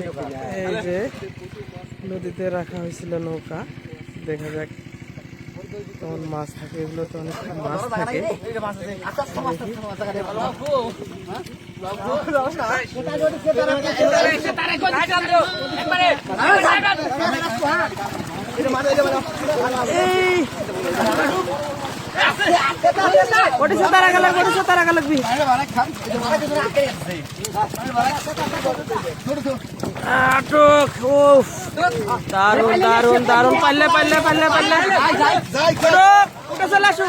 এই যে নদীতে রাখা হয়েছিল নৌকা, দেখা যাক কেমন মাছ থাকে। এগুলো তো অনেক মাছ থাকে। দারুন দারুন দারুন, পারলে পারলে পারলে পারলে চলে আসো,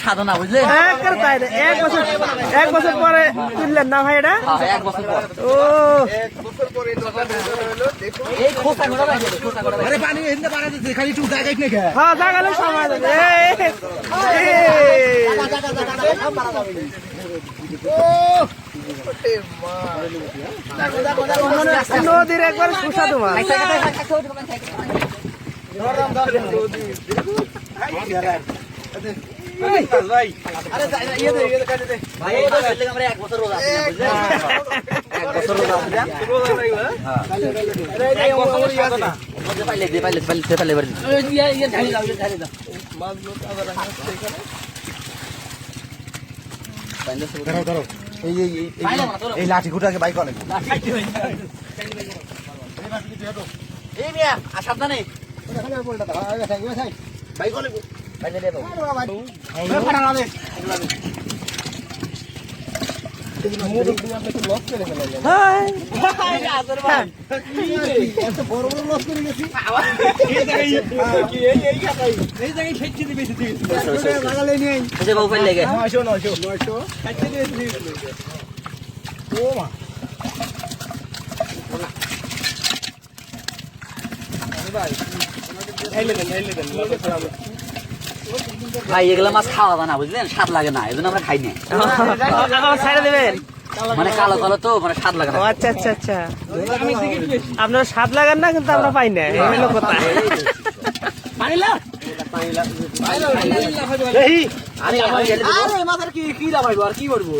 সাধনা বুঝলে, এক বছর পরে তুললেন না ভাই? এটা এক বছর পর। ও হ্যাঁ, জাগালে সময় নদীর একবার সুস্বাদু মাছ। এই লাঠি গুটাকে বাইক অনেক সাবধানে বাইক অনেক ভাই এগুলো মাছ খাওয়া যায় না বুঝলেন, স্বাদ লাগে না, এই জন্য আমরা খাই না। ছেড়ে দেবেন মানে কালো কালো তো, মানে স্বাদ লাগে না। আচ্ছা আচ্ছা আচ্ছা, আপনারা স্বাদ লাগান না, কিন্তু আমরা পাই না, এই হলো কথা। কি করবো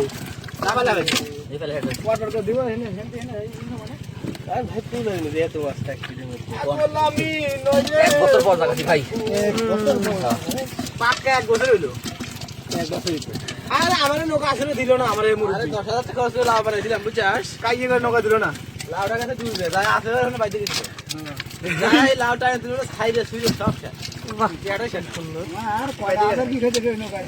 ভাই, আমার নৌকা আসলে দিল না, আমার 10,000 টাকা খরচ করে লাভ বানাইছিলাম, বুঝছাস? কাইয়ে করে নৌকা দিল না, লাউটা কাছে তুলবে তাই আসলে বাইতে দিচ্ছে, যাই লাউটা দিল না, খাইলে শুইলে সব শেষ। বাহ, কি সুন্দর। আর কয়টা কি খেতে নৌকা